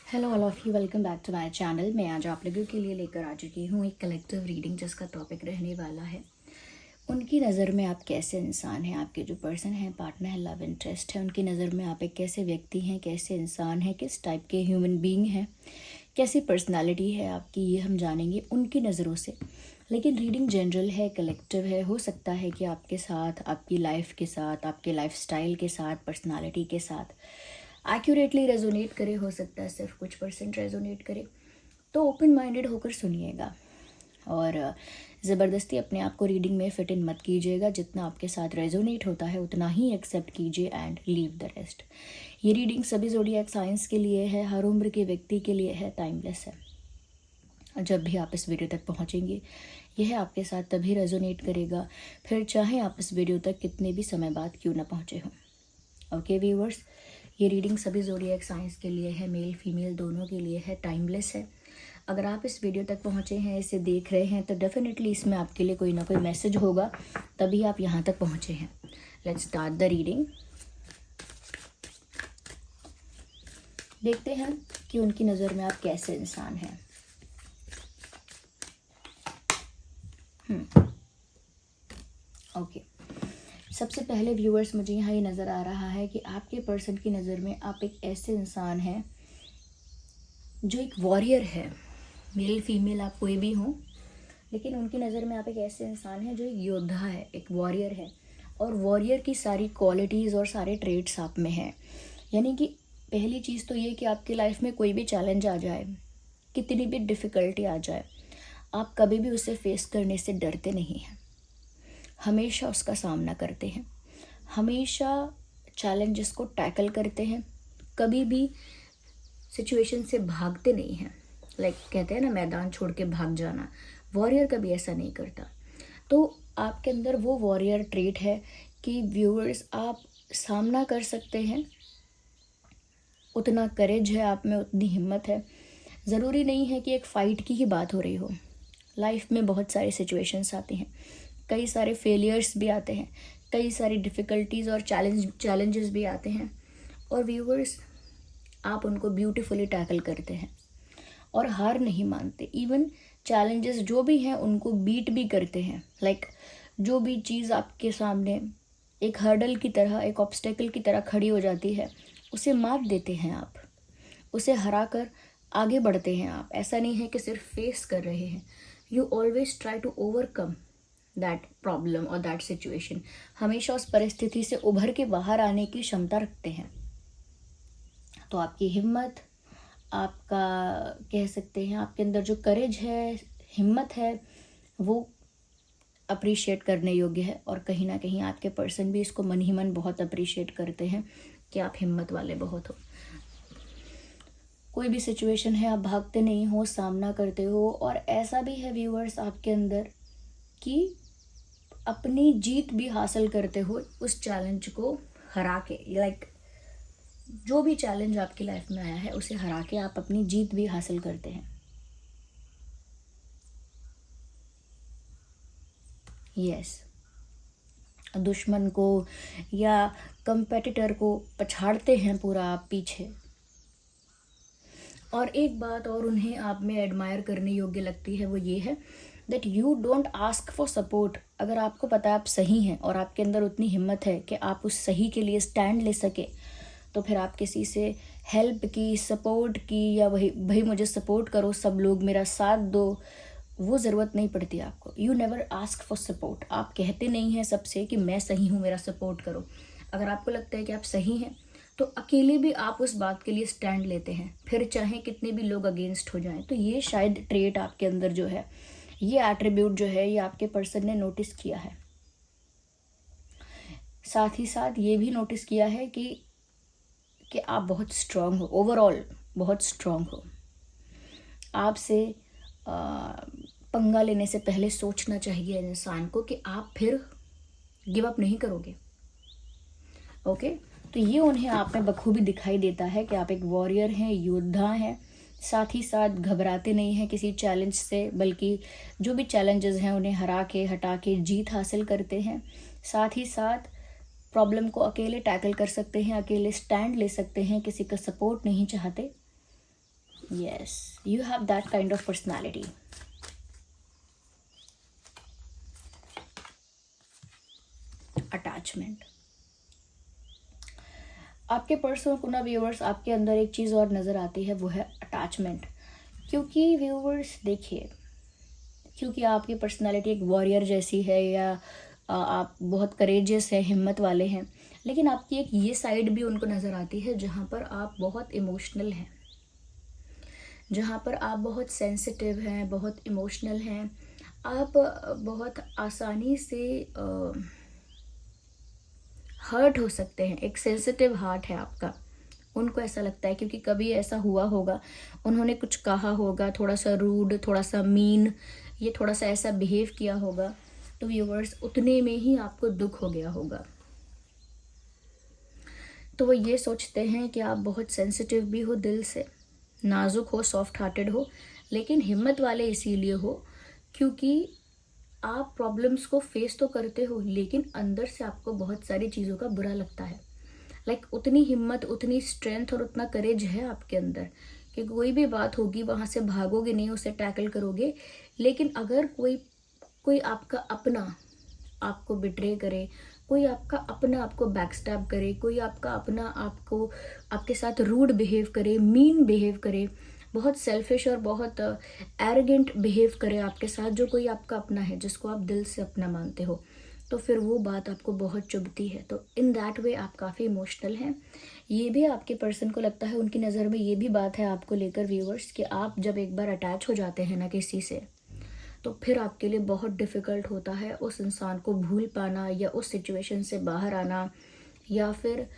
Hello all of you, welcome back to my channel. मैं आज आप लोगों के लिए लेकर आ चुकी हूँ एक कलेक्टिव रीडिंग जिसका टॉपिक रहने वाला है उनकी नज़र में आप कैसे इंसान हैं। आपके जो पर्सन है, पार्टनर है, लव इंटरेस्ट है, उनकी नज़र में आप एक कैसे व्यक्ति हैं, कैसे इंसान हैं, किस टाइप के ह्यूमन बीइंग हैं, कैसी पर्सनालिटी है आपकी, ये हम जानेंगे उनकी नज़रों से। लेकिन रीडिंग जनरल है, कलेक्टिव है। हो सकता है कि आपके साथ, आपकी लाइफ के साथ, आपके लाइफस्टाइल के साथ, पर्सनालिटी के साथ एक्यूरेटली रेजोनेट करे, हो सकता है सिर्फ कुछ परसेंट रेजोनेट करे। तो ओपन माइंडेड होकर सुनिएगा और ज़बरदस्ती अपने आप को रीडिंग में फिट इन मत कीजिएगा। जितना आपके साथ रेजोनेट होता है उतना ही एक्सेप्ट कीजिए एंड लीव द रेस्ट। ये रीडिंग सभी ज़ोडिएक साइंस के लिए है, हर उम्र के व्यक्ति के लिए है, टाइमलेस है। जब भी आप इस वीडियो तक पहुंचेंगे यह आपके साथ तभी रेजोनेट करेगा, फिर चाहे आप इस वीडियो तक कितने भी समय बाद क्यों ना पहुंचे हों। ओके व्यूअर्स, ये रीडिंग सभी ज़ोडिएक साइंस के लिए है, मेल फीमेल दोनों के लिए है, टाइमलेस है। अगर आप इस वीडियो तक पहुँचे हैं, इसे देख रहे हैं, तो डेफिनेटली इसमें आपके लिए कोई ना कोई मैसेज होगा, तभी आप यहाँ तक पहुँचे हैं। Let's start the reading. देखते हैं कि उनकी नज़र में आप कैसे इंसान हैं। ओके, सबसे पहले व्यूअर्स, मुझे यहाँ ये नज़र आ रहा है कि आपके पर्सन की नज़र में आप एक ऐसे इंसान हैं जो एक वॉरियर है। मेल फीमेल आप कोई भी हो, लेकिन उनकी नज़र में आप एक ऐसे इंसान हैं जो एक योद्धा है, एक वॉरियर है। और वॉरियर की सारी क्वालिटीज़ और सारे ट्रेड्स आप में हैं। यानी कि पहली चीज़ तो ये कि आपकी लाइफ में कोई भी चैलेंज आ जाए, कितनी भी डिफ़िकल्टी आ जाए, आप कभी भी उसे फेस करने से डरते नहीं हैं, हमेशा उसका सामना करते हैं, हमेशा चैलेंजेस को टैकल करते हैं, कभी भी सिचुएशन से भागते नहीं हैं। कहते हैं ना, मैदान छोड़ के भाग जाना, वॉरियर कभी ऐसा नहीं करता। तो आपके अंदर वो वॉरियर ट्रेट है कि व्यूअर्स, आप सामना कर सकते हैं, उतना करेज है आप में, उतनी हिम्मत है। ज़रूरी नहीं है कि एक फ़ाइट की ही बात हो रही हो। लाइफ में बहुत सारी सिचुएशंस आती हैं, कई सारे फेलियर्स भी आते हैं, कई सारी डिफ़िकल्टीज़ और चैलेंजेस भी आते हैं, और व्यूअर्स आप उनको ब्यूटीफुली टैकल करते हैं और हार नहीं मानते। इवन चैलेंजेस जो भी हैं उनको बीट भी करते हैं। जो भी चीज़ आपके सामने एक हर्डल की तरह, एक ऑब्स्टेकल की तरह खड़ी हो जाती है, उसे मात देते हैं आप, उसे हरा कर आगे बढ़ते हैं आप। ऐसा नहीं है कि सिर्फ फेस कर रहे हैं, you always try to overcome that problem और दैट सिचुएशन। हमेशा उस परिस्थिति से उभर के बाहर आने की क्षमता रखते हैं। तो आपकी हिम्मत, आपका कह सकते हैं आपके अंदर जो करेज है, हिम्मत है, वो अप्रिशिएट करने योग्य है। और कहीं ना कहीं आपके पर्सन भी इसको मन ही मन बहुत अप्रिशिएट करते हैं कि आप हिम्मत वाले बहुत हो। कोई भी सिचुएशन है, आप भागते नहीं हो, सामना करते हो। और ऐसा भी है व्यूअर्स आपके अंदर कि अपनी जीत भी हासिल करते हो उस चैलेंज को हरा के। जो भी चैलेंज आपकी लाइफ में आया है उसे हरा के आप अपनी जीत भी हासिल करते हैं। यस, दुश्मन को या कंपेटिटर को पछाड़ते हैं पूरा आप पीछे। और एक बात और उन्हें आप में एडमायर करने योग्य लगती है, वो ये है that you don't ask for support. अगर आपको पता है आप सही हैं और आपके अंदर उतनी हिम्मत है कि आप उस सही के लिए स्टैंड ले सके, तो फिर आप किसी से हेल्प की, सपोर्ट की, या वही भाई मुझे सपोर्ट करो, सब लोग मेरा साथ दो, वो ज़रूरत नहीं पड़ती आपको। You never ask for support. आप कहते नहीं हैं सबसे कि मैं सही हूँ, मेरा सपोर्ट करो। अगर आपको लगता है कि आप सही हैं तो अकेले भी आप उस बात के लिए स्टैंड लेते हैं, फिर चाहे कितने भी लोग अगेंस्ट हो जाएं। तो ये शायद ट्रेट आपके अंदर जो है, ये एट्रीब्यूट जो है, ये आपके पर्सन ने नोटिस किया है। साथ ही साथ ये भी नोटिस किया है कि आप बहुत स्ट्रांग हो, ओवरऑल बहुत स्ट्रांग हो। आपसे पंगा लेने से पहले सोचना चाहिए इंसान को कि आप फिर गिव अप नहीं करोगे। ओके, तो ये उन्हें आप में बखूबी दिखाई देता है कि आप एक वॉरियर हैं, योद्धा हैं। साथ ही साथ घबराते नहीं हैं किसी चैलेंज से, बल्कि जो भी चैलेंजेस हैं उन्हें हरा के, हटा के जीत हासिल करते हैं। साथ ही साथ प्रॉब्लम को अकेले टैकल कर सकते हैं, अकेले स्टैंड ले सकते हैं, किसी का सपोर्ट नहीं चाहते। Yes, you have that kind of personality. Attachment, आपके पर्सन को ना व्यूवर्स, आपके अंदर एक चीज़ और नज़र आती है, वो है अटैचमेंट। क्योंकि व्यूवर्स देखिए, क्योंकि आपकी पर्सनालिटी एक वॉरियर जैसी है, या आप बहुत करेजियस हैं, हिम्मत वाले हैं, लेकिन आपकी एक ये साइड भी उनको नज़र आती है जहाँ पर आप बहुत इमोशनल हैं, जहाँ पर आप बहुत सेंसिटिव हैं, बहुत इमोशनल हैं। आप बहुत आसानी से हर्ट हो सकते हैं, एक सेंसिटिव हार्ट है आपका। उनको ऐसा लगता है, क्योंकि कभी ऐसा हुआ होगा, उन्होंने कुछ कहा होगा, थोड़ा सा रूड, थोड़ा सा मीन, ये थोड़ा सा ऐसा बिहेव किया होगा, तो व्यूवर्स उतने में ही आपको दुख हो गया होगा। तो वो ये सोचते हैं कि आप बहुत सेंसिटिव भी हो, दिल से नाजुक हो, सॉफ्ट हार्टेड हो, लेकिन हिम्मत वाले इसीलिए हो क्योंकि आप प्रॉब्लम्स को फेस तो करते हो, लेकिन अंदर से आपको बहुत सारी चीज़ों का बुरा लगता है। लाइक उतनी हिम्मत, उतनी स्ट्रेंथ और उतना करेज है आपके अंदर कि कोई भी बात होगी वहाँ से भागोगे नहीं, उसे टैकल करोगे। लेकिन अगर कोई कोई आपका अपना आपको बिट्रे करे, कोई आपका अपना आपको बैकस्टैब करे, कोई आपका अपना आपको आपके साथ रूड बिहेव करे, मीन बिहेव करे, बहुत सेल्फिश और बहुत एरोगेंट बिहेव करे आपके साथ, जो कोई आपका अपना है, जिसको आप दिल से अपना मानते हो, तो फिर वो बात आपको बहुत चुभती है। तो इन दैट वे आप काफ़ी इमोशनल हैं। ये भी आपके पर्सन को लगता है, उनकी नज़र में ये भी बात है आपको लेकर व्यूअर्स, कि आप जब एक बार अटैच हो जाते हैं ना किसी से, तो फिर आपके लिए बहुत डिफ़िकल्ट होता है उस इंसान को भूल पाना, या उस सिचुएशन से बाहर आना, या फिर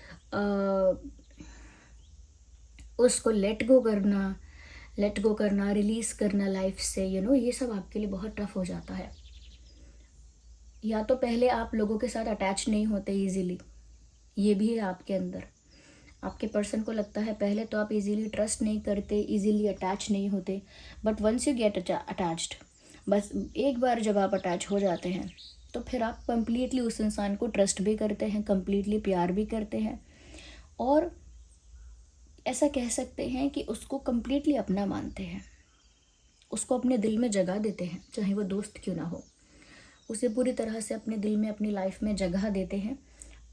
उसको लेट गो करना, रिलीज़ करना लाइफ से, ये सब आपके लिए बहुत टफ हो जाता है। या तो पहले आप लोगों के साथ अटैच नहीं होते इजीली, ये भी है आपके अंदर। आपके पर्सन को लगता है पहले तो आप इजीली ट्रस्ट नहीं करते, इजीली अटैच नहीं होते, but once you get attached, बस एक बार जब आप अटैच हो जाते हैं, तो फिर आप कंप्लीटली उस इंसान को ट्रस्ट भी करते हैं, कंप्लीटली प्यार भी करते हैं, और ऐसा कह सकते हैं कि उसको कंप्लीटली अपना मानते हैं, उसको अपने दिल में जगह देते हैं, चाहे वो दोस्त क्यों ना हो, उसे पूरी तरह से अपने दिल में, अपनी लाइफ में जगह देते हैं।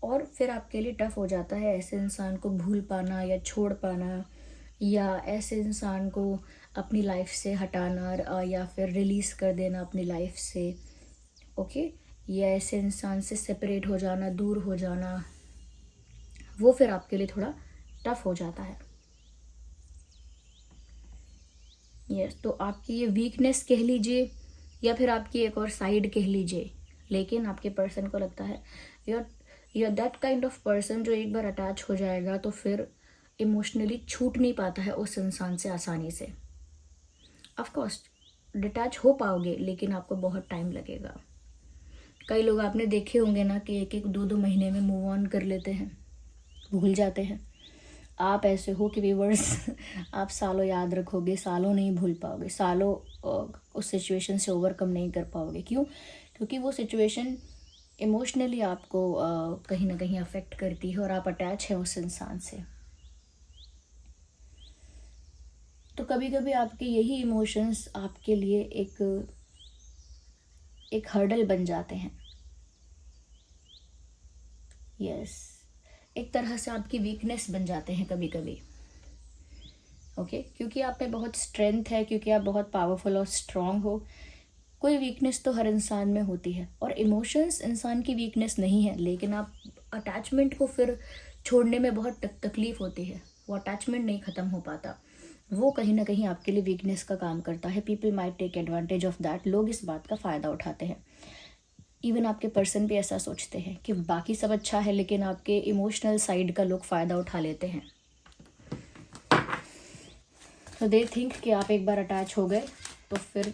और फिर आपके लिए टफ़ हो जाता है ऐसे इंसान को भूल पाना, या छोड़ पाना, या ऐसे इंसान को अपनी लाइफ से हटाना, या फिर रिलीज़ कर देना अपनी लाइफ से, ओके, या ऐसे इंसान से सेपरेट हो जाना, दूर हो जाना, वो फिर आपके लिए थोड़ा टफ हो जाता है। यस, तो आपकी ये वीकनेस कह लीजिए, या फिर आपकी एक और साइड कह लीजिए, लेकिन आपके पर्सन को लगता है you're that kind of person जो एक बार अटैच हो जाएगा तो फिर इमोशनली छूट नहीं पाता है उस इंसान से आसानी से। ऑफ कोर्स डिटैच हो पाओगे, लेकिन आपको बहुत टाइम लगेगा। कई लोग आपने देखे होंगे ना कि 1-2 महीने में मूव ऑन कर लेते हैं, भूल जाते हैं। आप ऐसे हो कि व्यूवर्स आप सालों याद रखोगे, सालों नहीं भूल पाओगे, सालों उस सिचुएशन से ओवरकम नहीं कर पाओगे। क्यों? क्योंकि वो सिचुएशन इमोशनली आपको कहीं ना कहीं अफेक्ट करती है, और आप अटैच हैं उस इंसान से। तो कभी कभी आपके यही इमोशंस आपके लिए एक हर्डल बन जाते हैं। यस, एक तरह से आपकी वीकनेस बन जाते हैं कभी कभी, ओके, क्योंकि आप में बहुत स्ट्रेंथ है, क्योंकि आप बहुत पावरफुल और स्ट्रांग हो। कोई वीकनेस तो हर इंसान में होती है, और इमोशंस इंसान की वीकनेस नहीं है, लेकिन आप अटैचमेंट को फिर छोड़ने में बहुत तकलीफ होती है, वो अटैचमेंट नहीं ख़त्म हो पाता, वो कहीं ना कहीं आपके लिए वीकनेस का काम करता है। People might take advantage of that, लोग इस बात का फ़ायदा उठाते हैं। इवन आपके पर्सन भी ऐसा सोचते हैं कि बाकी सब अच्छा है, लेकिन आपके इमोशनल साइड का लोग फ़ायदा उठा लेते हैं। तो दे थिंक कि आप एक बार अटैच हो गए तो फिर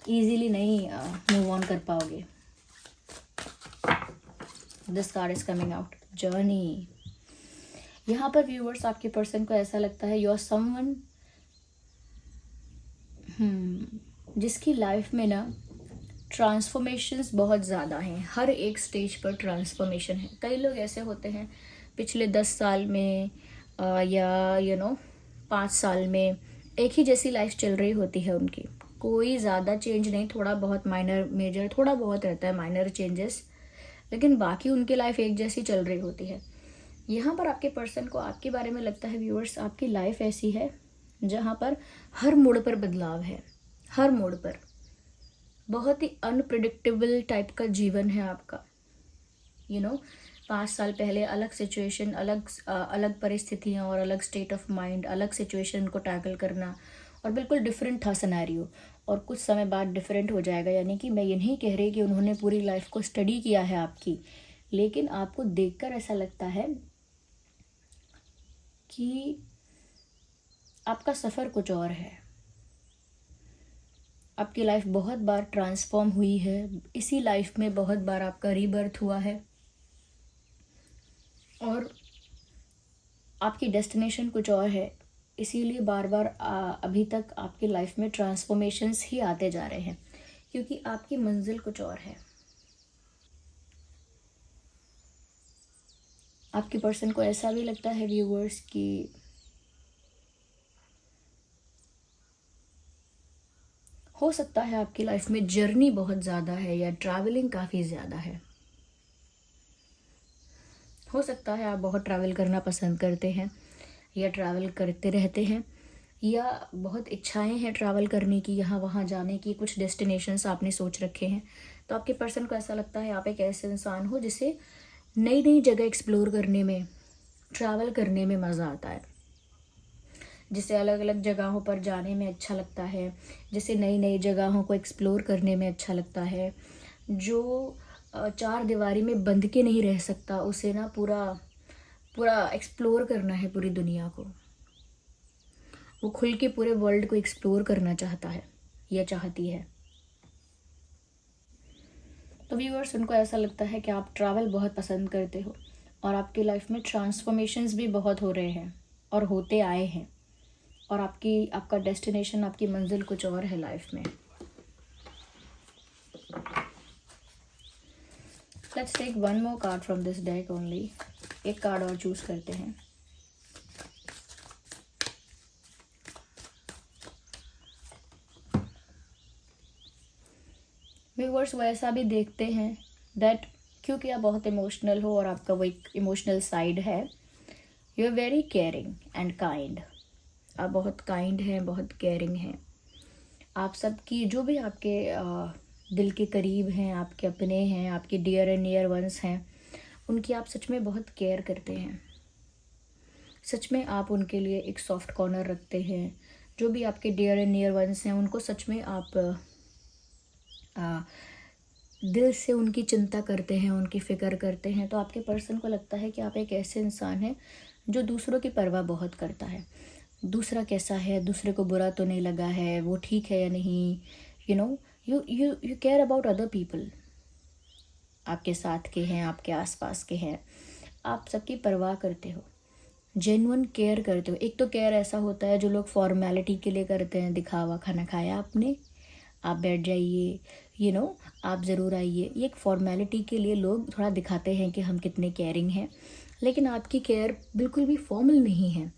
इजीली नहीं मूव ऑन कर पाओगे। This card is coming out, journey. यहाँ पर व्यूवर्स आपके पर्सन को ऐसा लगता है यू आर समवन जिसकी लाइफ में ना ट्रांसफॉर्मेशंस बहुत ज़्यादा हैं, हर एक स्टेज पर ट्रांसफॉर्मेशन है। कई लोग ऐसे होते हैं पिछले 10 साल में या 5 साल में एक ही जैसी लाइफ चल रही होती है उनकी, कोई ज़्यादा चेंज नहीं, थोड़ा बहुत माइनर मेजर थोड़ा बहुत रहता है माइनर चेंजेस, लेकिन बाकी उनकी लाइफ एक जैसी चल रही होती है। यहाँ पर आपके पर्सन को आपके बारे में लगता है व्यूअर्स, आपकी लाइफ ऐसी है जहाँ पर हर मोड़ पर बदलाव है, हर मोड़ पर बहुत ही अनप्रिडिक्टेबल टाइप का जीवन है आपका। 5 साल पहले अलग सिचुएशन, अलग परिस्थितियाँ और अलग स्टेट ऑफ माइंड, अलग सिचुएशन को टैकल करना, और बिल्कुल डिफरेंट था सिनेरियो, और कुछ समय बाद डिफरेंट हो जाएगा। यानी कि मैं ये नहीं कह रही कि उन्होंने पूरी लाइफ को स्टडी किया है आपकी, लेकिन आपको देखकर ऐसा लगता है कि आपका सफ़र कुछ और है। आपकी लाइफ बहुत बार ट्रांसफॉर्म हुई है, इसी लाइफ में बहुत बार आपका रीबर्थ हुआ है, और आपकी डेस्टिनेशन कुछ और है, इसीलिए बार बार अभी तक आपकी लाइफ में ट्रांसफॉर्मेशंस ही आते जा रहे हैं, क्योंकि आपकी मंजिल कुछ और है। आपके पर्सन को ऐसा भी लगता है व्यूअर्स कि हो सकता है आपकी लाइफ में जर्नी बहुत ज़्यादा है या ट्रैवलिंग काफ़ी ज़्यादा है। हो सकता है आप बहुत ट्रैवल करना पसंद करते हैं या ट्रैवल करते रहते हैं, या बहुत इच्छाएं हैं ट्रैवल करने की, यहाँ वहाँ जाने की, कुछ डेस्टिनेशंस आपने सोच रखे हैं। तो आपके पर्सन को ऐसा लगता है आप एक ऐसे इंसान हो जिसे नई नई जगह एक्सप्लोर करने में, ट्रैवल करने में मज़ा आता है, जिसे अलग अलग जगहों पर जाने में अच्छा लगता है, जिसे नई नई जगहों को एक्सप्लोर करने में अच्छा लगता है, जो 4 दीवारी में बंद के नहीं रह सकता, उसे ना पूरा पूरा एक्सप्लोर करना है पूरी दुनिया को, वो खुल के पूरे वर्ल्ड को एक्सप्लोर करना चाहता है या चाहती है। तो व्यूअर्स, उनको ऐसा लगता है कि आप ट्रैवल बहुत पसंद करते हो, और आपकी लाइफ में ट्रांसफॉर्मेशंस भी बहुत हो रहे हैं और होते आए हैं, और आपका डेस्टिनेशन, आपकी मंजिल कुछ और है लाइफ में। Let's take one more card from this deck only. एक कार्ड और चूज करते हैं। व्यूअर्स, वो ऐसा भी देखते हैं दैट क्योंकि आप बहुत इमोशनल हो और आपका वो एक इमोशनल साइड है, you are very caring and kind. आप बहुत काइंड हैं, बहुत केयरिंग हैं। आप सबकी जो भी आपके दिल के करीब हैं, आपके अपने हैं, आपके डियर एंड नियर वंस हैं, उनकी आप सच में बहुत केयर करते हैं। सच में आप उनके लिए एक सॉफ्ट कॉर्नर रखते हैं। जो भी आपके डियर एंड नियर वंस हैं, उनको सच में आप दिल से उनकी चिंता करते हैं, उनकी फ़िक्र करते हैं। तो आपके पर्सन को लगता है कि आप एक ऐसे इंसान हैं जो दूसरों की परवाह बहुत करता है। दूसरा कैसा है, दूसरे को बुरा तो नहीं लगा है, वो ठीक है या नहीं, you care about other people. आपके साथ के हैं, आपके आसपास के हैं, आप सबकी परवाह करते हो, जेन्युइन केयर करते हो। एक तो केयर ऐसा होता है जो लोग फॉर्मेलिटी के लिए करते हैं, दिखावा, खाना खाया आपने, आप बैठ जाइए, आप ज़रूर आइए, ये एक फॉर्मेलिटी के लिए लोग थोड़ा दिखाते हैं कि हम कितने केयरिंग हैं। लेकिन आपकी केयर बिल्कुल भी फॉर्मल नहीं है।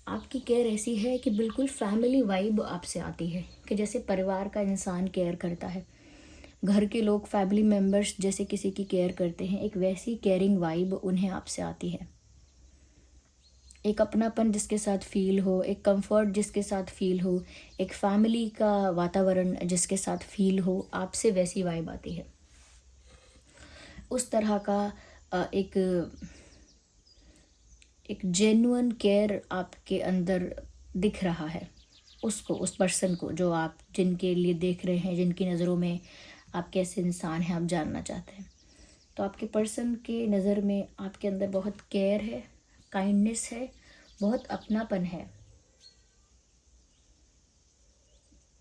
आपकी केयर ऐसी है कि बिल्कुल फैमिली वाइब आपसे आती है, कि जैसे परिवार का इंसान केयर करता है, घर के लोग फैमिली मेम्बर्स जैसे किसी की केयर करते हैं, एक वैसी केयरिंग वाइब उन्हें आपसे आती है। एक अपनापन जिसके साथ फील हो, एक कंफर्ट जिसके साथ फील हो, एक फैमिली का वातावरण जिसके साथ फील हो, आपसे वैसी वाइब आती है। उस तरह का एक जेन्युइन केयर आपके अंदर दिख रहा है उसको, उस पर्सन को जो आप जिनके लिए देख रहे हैं, जिनकी नज़रों में आप कैसे इंसान हैं आप जानना चाहते हैं। तो आपके पर्सन के नज़र में आपके अंदर बहुत केयर है, काइंडनेस है, बहुत अपनापन है।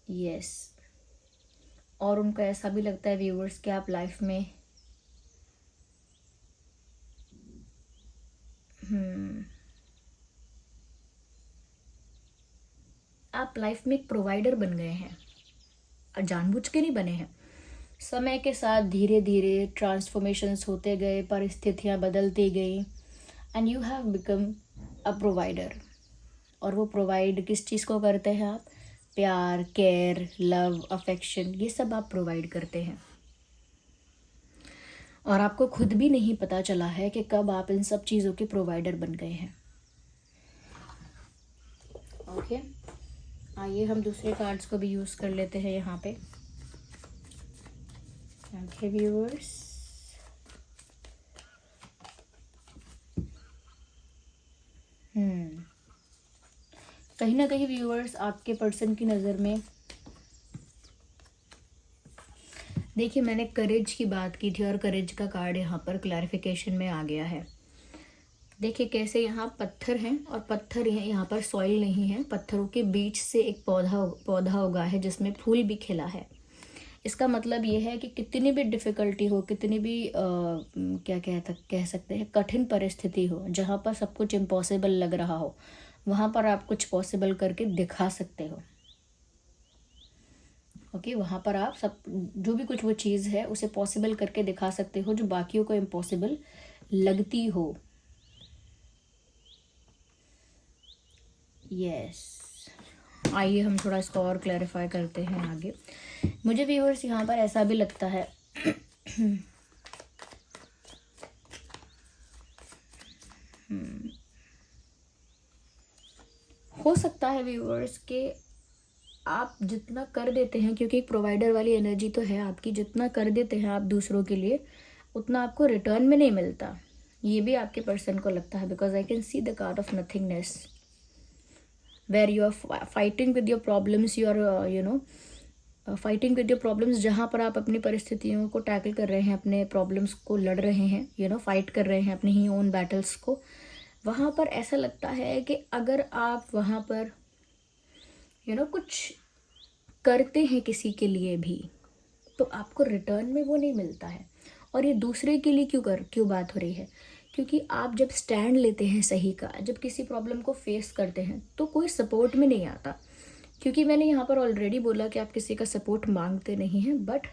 यस, और उनको ऐसा भी लगता है व्यूअर्स कि आप लाइफ में आप लाइफ में एक प्रोवाइडर बन गए हैं, और जानबूझ के नहीं बने हैं। समय के साथ धीरे धीरे ट्रांसफॉर्मेशंस होते गए, परिस्थितियाँ बदलती गई, and you have become a provider. और वो प्रोवाइड किस चीज़ को करते हैं आप? प्यार, केयर, लव, अफेक्शन, ये सब आप प्रोवाइड करते हैं। और आपको खुद भी नहीं पता चला है कि कब आप इन सब चीज़ों के प्रोवाइडर बन गए हैं। ओके, आइए हम दूसरे कार्ड्स को भी यूज़ कर लेते हैं यहाँ पे। ओके व्यूअर्स, कहीं ना कहीं व्यूअर्स आपके पर्सन की नज़र में, देखिए मैंने करेज की बात की थी और करेज का कार्ड यहाँ पर क्लैरिफिकेशन में आ गया है। देखिए कैसे यहाँ पत्थर हैं और पत्थर यहाँ पर सॉइल नहीं है, पत्थरों के बीच से एक पौधा उगा है जिसमें फूल भी खिला है। इसका मतलब ये है कि कितनी भी डिफ़िकल्टी हो, कितनी भी क्या कह सकते हैं, कठिन परिस्थिति हो, जहाँ पर सब कुछ इम्पॉसिबल लग रहा हो, वहाँ पर आप कुछ पॉसिबल करके दिखा सकते हो। ओके, वहाँ पर आप सब जो भी कुछ वो चीज़ है उसे पॉसिबल करके दिखा सकते हो जो बाकियों को इम्पॉसिबल लगती हो। यस, आइए हम थोड़ा इसको और क्लैरिफाई करते हैं आगे। मुझे व्यूअर्स यहाँ पर ऐसा भी लगता है हो सकता है व्यूअर्स कि आप जितना कर देते हैं, क्योंकि एक प्रोवाइडर वाली एनर्जी तो है आपकी, जितना कर देते हैं आप दूसरों के लिए उतना आपको रिटर्न में नहीं मिलता। ये भी आपके पर्सन को लगता है, because I can see the card of nothingness, where you are fighting with your problems, you are fighting with your problems, जहाँ पर आप अपनी परिस्थितियों को टैकल कर रहे हैं, अपने प्रॉब्लम्स को लड़ रहे हैं, फाइट कर रहे हैं अपने ही ओन बैटल्स को। वहाँ पर ऐसा लगता है कि अगर आप वहाँ पर कुछ करते हैं किसी के लिए भी, तो आपको रिटर्न में वो नहीं मिलता है। और ये दूसरे के लिए क्यों बात हो रही है? क्योंकि आप जब स्टैंड लेते हैं सही का, जब किसी प्रॉब्लम को फेस करते हैं, तो कोई सपोर्ट में नहीं आता। क्योंकि मैंने यहाँ पर ऑलरेडी बोला कि आप किसी का सपोर्ट मांगते नहीं हैं, बट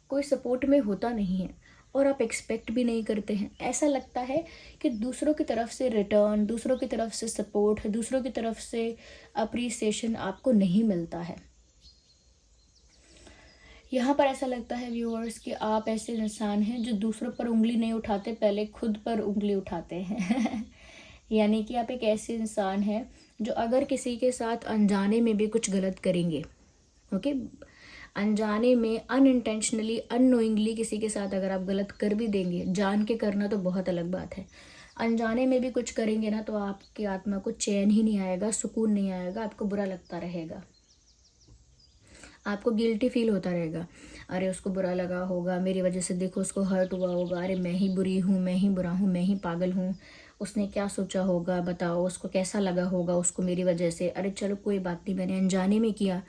कोई सपोर्ट में होता नहीं है और आप एक्सपेक्ट भी नहीं करते हैं। ऐसा लगता है कि दूसरों की तरफ से रिटर्न, दूसरों की तरफ से सपोर्ट, दूसरों की तरफ से अप्रिसिएशन आपको नहीं मिलता है। यहाँ पर ऐसा लगता है व्यूअर्स कि आप ऐसे इंसान हैं जो दूसरों पर उंगली नहीं उठाते, पहले खुद पर उंगली उठाते हैं यानी कि आप एक ऐसे इंसान हैं जो अगर किसी के साथ अनजाने में भी कुछ गलत करेंगे, ओके, अनजाने में, अनइंटेंशनली, अननोइंगली किसी के साथ अगर आप गलत कर भी देंगे, जान के करना तो बहुत अलग बात है, अनजाने में भी कुछ करेंगे ना, तो आपकी आत्मा को चैन ही नहीं आएगा, सुकून नहीं आएगा, आपको बुरा लगता रहेगा, आपको गिल्टी फील होता रहेगा। अरे उसको बुरा लगा होगा, मेरी वजह से देखो उसको हर्ट हुआ होगा, अरे मैं ही बुरी हूँ, मैं ही बुरा हूँ, मैं ही पागल हूँ, उसने क्या सोचा होगा बताओ, उसको कैसा लगा होगा उसको मेरी वजह से। अरे चलो कोई बात नहीं, मैंने अनजाने में किया,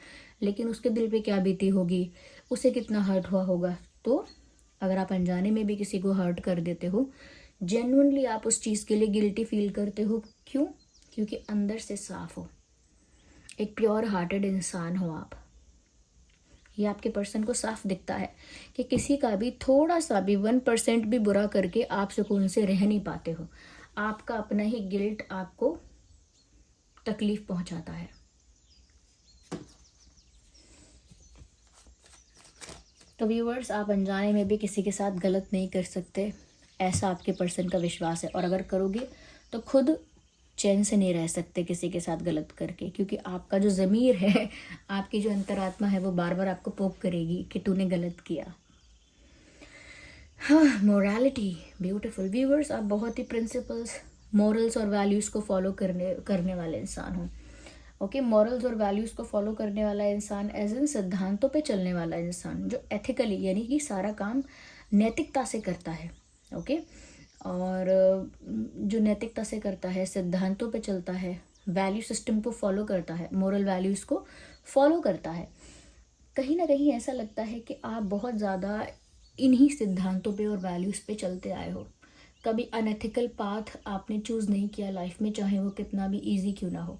लेकिन उसके दिल पे क्या बीती होगी, उसे कितना हर्ट हुआ होगा। तो अगर आप अनजाने में भी किसी को हर्ट कर देते हो, जेन्युइनली आप उस चीज़ के लिए गिल्टी फील करते हो। क्यों? क्योंकि अंदर से साफ हो, एक प्योर हार्टेड इंसान हो आप। ये आपके पर्सन को साफ दिखता है कि किसी का भी थोड़ा सा भी 1% भी बुरा करके आप सुकून से रह नहीं पाते हो। आपका अपना ही गिल्ट आपको तकलीफ पहुंचाता है। तो व्यूअर्स, आप अनजाने में भी किसी के साथ गलत नहीं कर सकते, ऐसा आपके पर्सन का विश्वास है। और अगर करोगे तो खुद चैन से नहीं रह सकते किसी के साथ गलत करके, क्योंकि आपका जो ज़मीर है, आपकी जो अंतरात्मा है, वो बार बार आपको पोक करेगी कि तूने गलत किया। हाँ, मोरालिटी ब्यूटीफुल। व्यूअर्स, आप बहुत ही प्रिंसिपल्स, मॉरल्स और वैल्यूज़ को फॉलो करने वाले इंसान हो। ओके, मॉरल्स और वैल्यूज़ को फॉलो करने वाला इंसान, एज इन सिद्धांतों पे चलने वाला इंसान, जो एथिकली यानी कि सारा काम नैतिकता से करता है। ओके, और जो नैतिकता से करता है, सिद्धांतों पे चलता है, वैल्यू सिस्टम को फॉलो करता है, मोरल वैल्यूज़ को फॉलो करता है। कहीं ना कहीं ऐसा लगता है कि आप बहुत ज़्यादा इन्हीं सिद्धांतों पे और वैल्यूज़ पे चलते आए हो। कभी अनएथिकल पाथ आपने चूज़ नहीं किया लाइफ में, चाहे वो कितना भी ईजी क्यों ना हो।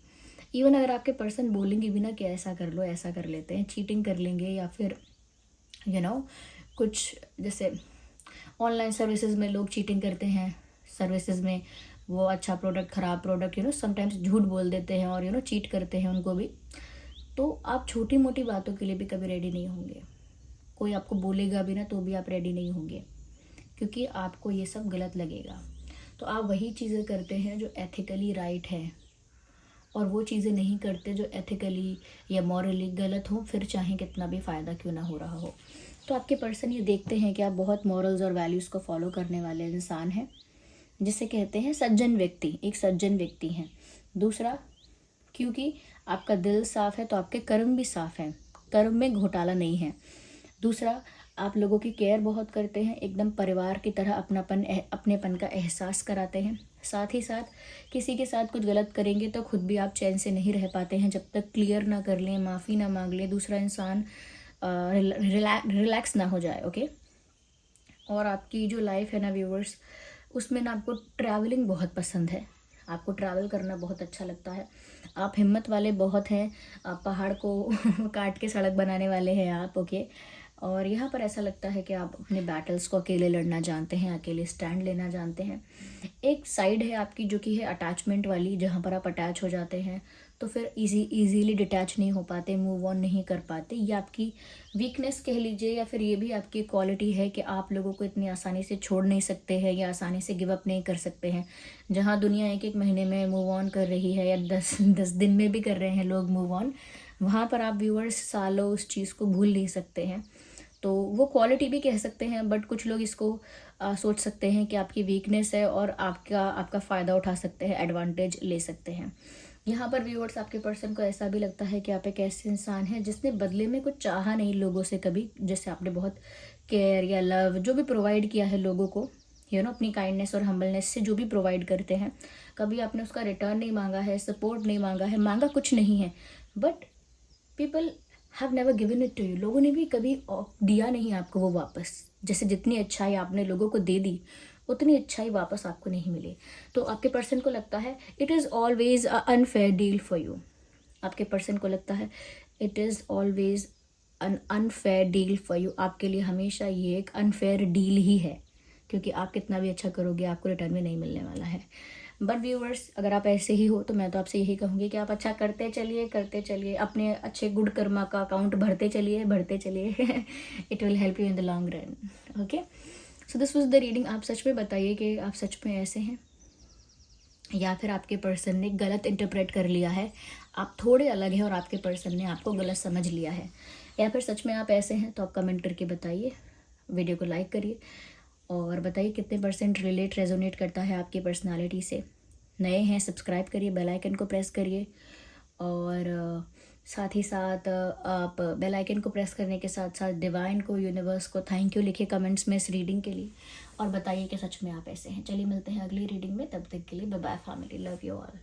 इवन अगर आपके पर्सन बोलेंगे भी ना कि ऐसा कर लो, ऐसा कर लेते हैं, चीटिंग कर लेंगे, या फिर कुछ जैसे ऑनलाइन सर्विसेज में लोग चीटिंग करते हैं, सर्विसेज में वो अच्छा प्रोडक्ट, ख़राब प्रोडक्ट, समटाइम्स झूठ बोल देते हैं और चीट करते हैं उनको भी। तो आप छोटी मोटी बातों के लिए भी कभी रेडी नहीं होंगे। कोई आपको बोलेगा भी ना तो भी आप रेडी नहीं होंगे, क्योंकि आपको ये सब गलत लगेगा। तो आप वही चीज़ें करते हैं जो एथिकली राइट है, और वो चीज़ें नहीं करते जो एथिकली या मॉरली गलत हो, फिर चाहे कितना भी फ़ायदा क्यों ना हो रहा हो। तो आपके पर्सन ये देखते हैं कि आप बहुत मॉरल्स और वैल्यूज़ को फॉलो करने वाले इंसान हैं, जिसे कहते हैं सज्जन व्यक्ति, एक सज्जन व्यक्ति हैं। दूसरा, क्योंकि आपका दिल साफ़ है तो आपके कर्म भी साफ़ हैं, कर्म में घोटाला नहीं है। दूसरा, आप लोगों की केयर बहुत करते हैं, एकदम परिवार की तरह अपनेपन का एहसास कराते हैं। साथ ही साथ किसी के साथ कुछ गलत करेंगे तो खुद भी आप चैन से नहीं रह पाते हैं जब तक क्लियर ना कर लें, माफ़ी ना मांग लें, दूसरा इंसान रिलैक्स ना हो जाए। ओके। और आपकी जो लाइफ है ना व्यूवर्स, उसमें ना आपको ट्रैवलिंग बहुत पसंद है, आपको ट्रैवल करना बहुत अच्छा लगता है। आप हिम्मत वाले बहुत हैं, आप पहाड़ को काट के सड़क बनाने वाले हैं आप। ओके। और यहाँ पर ऐसा लगता है कि आप अपने बैटल्स को अकेले लड़ना जानते हैं, अकेले स्टैंड लेना जानते हैं। एक साइड है आपकी जो कि है अटैचमेंट वाली, जहाँ पर आप अटैच हो जाते हैं तो फिर इजीली डिटैच नहीं हो पाते, मूव ऑन नहीं कर पाते। ये आपकी वीकनेस कह लीजिए, या फिर ये भी आपकी क्वालिटी है कि आप लोगों को इतनी आसानी से छोड़ नहीं सकते हैं या आसानी से गिव अप नहीं कर सकते हैं। जहाँ दुनिया एक महीने में मूव ऑन कर रही है या 10 दिन में भी कर रहे हैं लोग मूव ऑन, वहाँ पर आप व्यूअर्स सालों उस चीज़ को भूल नहीं सकते हैं। तो वो क्वालिटी भी कह सकते हैं, बट कुछ लोग इसको सोच सकते हैं कि आपकी वीकनेस है और आपका फ़ायदा उठा सकते हैं, एडवांटेज ले सकते हैं। यहाँ पर व्यूअर्स आपके पर्सन को ऐसा भी लगता है कि आप एक ऐसे इंसान हैं जिसने बदले में कुछ चाहा नहीं लोगों से कभी। जैसे आपने बहुत केयर या लव जो भी प्रोवाइड किया है लोगों को, अपनी काइंडनेस और हम्बलनेस से जो भी प्रोवाइड करते हैं, कभी आपने उसका रिटर्न नहीं मांगा है, सपोर्ट नहीं मांगा है, मांगा कुछ नहीं है, but people have never given it to you. लोगों ने भी कभी दिया नहीं आपको वो वापस। जैसे जितनी अच्छाई आपने लोगों को दे दी, उतनी अच्छाई वापस आपको नहीं मिली। तो आपके पर्सन को लगता है it is always a unfair deal for you. आपके पर्सन को लगता है it is always un unfair deal for you. आपके लिए हमेशा ये एक अनफेयर डील ही है, क्योंकि आप कितना भी अच्छा करोगे आपको रिटर्न में नहीं मिलने वाला है। बट व्यूअर्स, अगर आप ऐसे ही हो तो मैं तो आपसे यही कहूँगी कि आप अच्छा करते चलिए, अपने अच्छे गुड कर्मा का अकाउंट भरते चलिए it will help you in the long run. Okay, so this was the reading. आप सच में बताइए कि आप सच में ऐसे हैं, या फिर आपके पर्सन ने गलत इंटरप्रेट कर लिया है, आप थोड़े अलग हैं और आपके पर्सन ने आपको गलत समझ लिया है, या फिर सच में आप ऐसे हैं। तो आप कमेंट करके बताइए, वीडियो को लाइक करिए और बताइए कितने % रेजोनेट करता है आपकी पर्सनालिटी से। नए हैं सब्सक्राइब करिए, बेल आइकन को प्रेस करिए, और साथ ही साथ आप बेल आइकन को प्रेस करने के साथ साथ डिवाइन को, यूनिवर्स को थैंक यू लिखिए कमेंट्स में इस रीडिंग के लिए, और बताइए कि सच में आप ऐसे हैं। चलिए मिलते हैं अगली रीडिंग में, तब तक के लिए bye bye family, love you all.